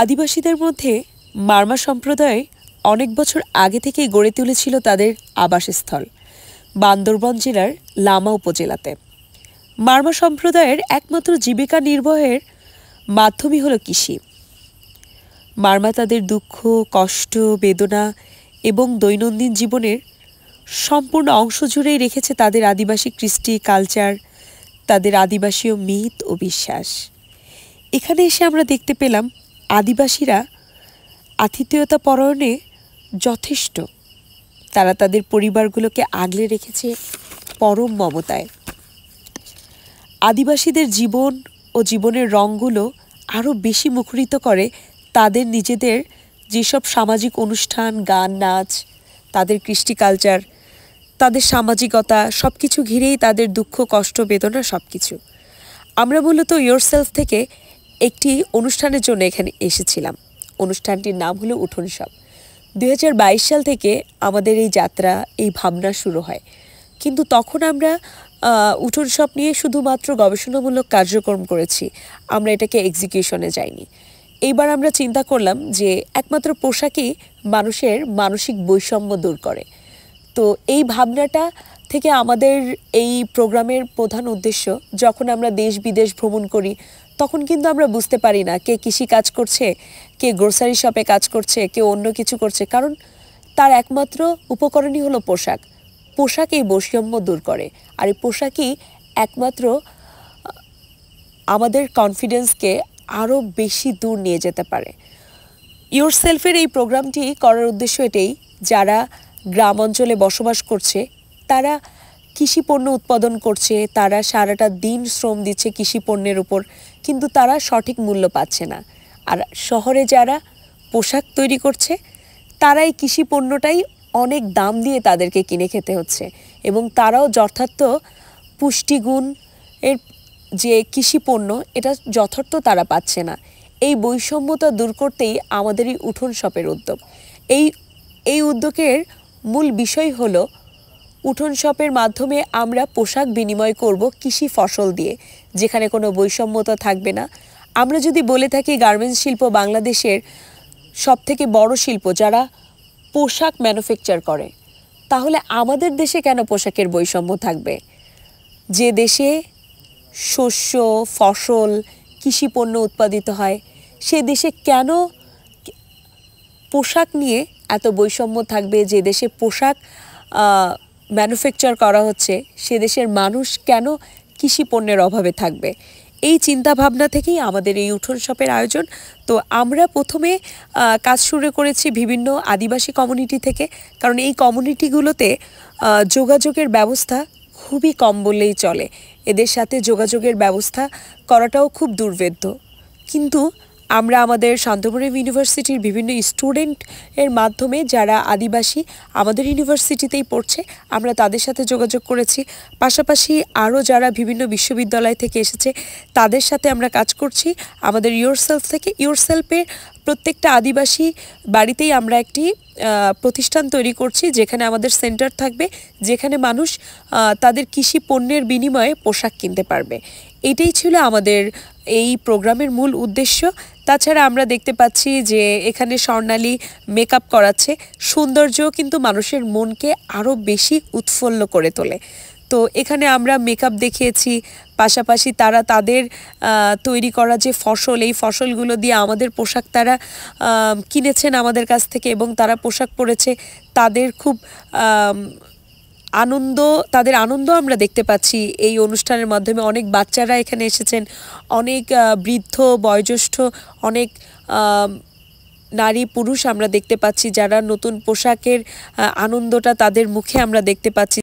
আদিবাসীদের মধ্যে মারমা সম্প্রদায় অনেক বছর আগে থেকেই গড়ে তুলেছিল তাদের আবাসস্থল বান্দরবান জেলার লামা উপজেলাতে। মারমা সম্প্রদায়ের একমাত্র জীবিকা নির্বাহের মাধ্যমই হলো কৃষি। মারমা তাদের দুঃখ, কষ্ট, বেদনা এবং দৈনন্দিন জীবনের সম্পূর্ণ অংশ জুড়েই রেখেছে তাদের আদিবাসী কৃষ্টি, কালচার, তাদের আদিবাসীয় মিথ ও বিশ্বাস। এখানে এসে আমরা দেখতে পেলাম আদিবাসীরা আতিথেয়তা পরায়ণে যথেষ্ট। তারা তাদের পরিবারগুলোকে আগলে রেখেছে পরম মমতায়। আদিবাসীদের জীবন ও জীবনের রঙগুলো আরও বেশি মুখরিত করে তাদের নিজেদের যেসব সামাজিক অনুষ্ঠান, গান, নাচ, তাদের কৃষ্টি, কালচার, তাদের সামাজিকতা সব কিছু ঘিরেই তাদের দুঃখ, কষ্ট, বেদনা সব কিছু। আমরা মূলত ইয়োরসেলফ থেকে একটি অনুষ্ঠানের জন্য এখানে এসেছিলাম। অনুষ্ঠানটির নাম হলো উঠোন সব। 2022 সাল থেকে আমাদের এই যাত্রা, এই ভাবনা শুরু হয়। কিন্তু তখন আমরা উঠোন সব নিয়ে শুধুমাত্র গবেষণামূলক কার্যক্রম করেছি, আমরা এটাকে এক্সিকিউশনে যাইনি। এইবার আমরা চিন্তা করলাম যে একমাত্র পোশাকই মানুষের মানসিক বৈষম্য দূর করে। তো এই ভাবনাটা থেকে আমাদের এই প্রোগ্রামের প্রধান উদ্দেশ্য, যখন আমরা দেশ বিদেশ ভ্রমণ করি তখন কিন্তু আমরা বুঝতে পারি না কে কৃষি কাজ করছে, কে গ্রোসারি শপে কাজ করছে, কে অন্য কিছু করছে, কারণ তার একমাত্র উপকরণই হলো পোশাক। পোশাক এই বৈষম্য দূর করে, আর এই পোশাকই একমাত্র আমাদের কনফিডেন্সকে আরও বেশি দূর নিয়ে যেতে পারে। ইয়োরসেলফের এই প্রোগ্রামটি করার উদ্দেশ্য এটাই, যারা গ্রাম অঞ্চলে বসবাস করছে তারা কৃষি পণ্য উৎপাদন করছে, তারা সারাটা দিন শ্রম দিচ্ছে কৃষি পণ্যের উপর, কিন্তু তারা সঠিক মূল্য পাচ্ছে না। আর শহরে যারা পোশাক তৈরি করছে তারা এই কৃষি পণ্যটাই অনেক দাম দিয়ে তাদেরকে কিনে খেতে হচ্ছে, এবং তারাও যথার্থ পুষ্টিগুণ এর যে কৃষি পণ্য এটা যথার্থ তারা পাচ্ছে না। এই বৈষম্যতা দূর করতেই আমাদের এই উঠোন শপের উদ্যোগ। এই উদ্যোগের মূল বিষয় হলো উঠোন শপের মাধ্যমে আমরা পোশাক বিনিময় করব কৃষি ফসল দিয়ে, যেখানে কোনো বৈষম্যতা থাকবে না। আমরা যদি বলে থাকি গার্মেন্টস শিল্প বাংলাদেশের সবথেকে বড় শিল্প যারা পোশাক ম্যানুফ্যাকচার করে, তাহলে আমাদের দেশে কেন পোশাকের বৈষম্য থাকবে? যে দেশে শস্য, ফসল, কৃষি পণ্য উৎপাদিত হয় সে দেশে কেন পোশাক নিয়ে এত বৈষম্য থাকবে? যে দেশে পোশাক ম্যানুফ্যাকচার করা হচ্ছে সে দেশের মানুষ কেন কৃষি পণ্যের অভাবে থাকবে? এই চিন্তা ভাবনা থেকেই আমাদের এই উঠোন শপের আয়োজন। তো আমরা প্রথমে কাজ শুরু করেছি বিভিন্ন আদিবাসী কমিউনিটি থেকে, কারণ এই কমিউনিটিগুলোতে যোগাযোগের ব্যবস্থা খুবই কম বললেই চলে। এদের সাথে যোগাযোগের ব্যবস্থা করাটাও খুব দুর্ভেদ্য। কিন্তু আমরা আমাদের শান্তমরিয়াম ইউনিভার্সিটির বিভিন্ন স্টুডেন্টের মাধ্যমে যারা আদিবাসী আমাদের ইউনিভার্সিটিতেই পড়ছে আমরা তাদের সাথে যোগাযোগ করেছি। পাশাপাশি আরও যারা বিভিন্ন বিশ্ববিদ্যালয় থেকে এসেছে তাদের সাথে আমরা কাজ করছি। আমাদের ইয়োরসেলফ থেকে, ইয়োরসেলফের প্রত্যেকটা আদিবাসী বাড়িতেই আমরা একটি প্রতিষ্ঠান তৈরি করছি, যেখানে আমাদের সেন্টার থাকবে, যেখানে মানুষ তাদের কৃষি পণ্যের বিনিময়ে পোশাক কিনতে পারবে। এটাই ছিল আমাদের এই প্রোগ্রামের মূল উদ্দেশ্য। তাছাড়া আমরা দেখতে পাচ্ছি যে এখানে স্বর্ণালী মেকআপ করাচ্ছে, সৌন্দর্য কিন্তু মানুষের মনকে আরও বেশি উৎফুল্ল করে তোলে। তো এখানে আমরা মেকআপ দেখিয়েছি, পাশাপাশি তারা তাদের তৈরি করা যে ফসল, এই ফসলগুলো দিয়ে আমাদের পোশাক তারা কিনেছেন আমাদের কাছ থেকে এবং তারা পোশাক পরেছে। তাদের খুব তাদের আনন্দ আমরা দেখতে পাচ্ছি এই অনুষ্ঠানের মাধ্যমে। অনেক বাচ্চারা এখানে এসেছেন, অনেক বৃদ্ধ, বয়োজ্যেষ্ঠ, অনেক নারী পুরুষ আমরা দেখতে পাচ্ছি যারা নতুন পোশাকের আনন্দটা তাদের মুখে আমরা দেখতে পাচ্ছি।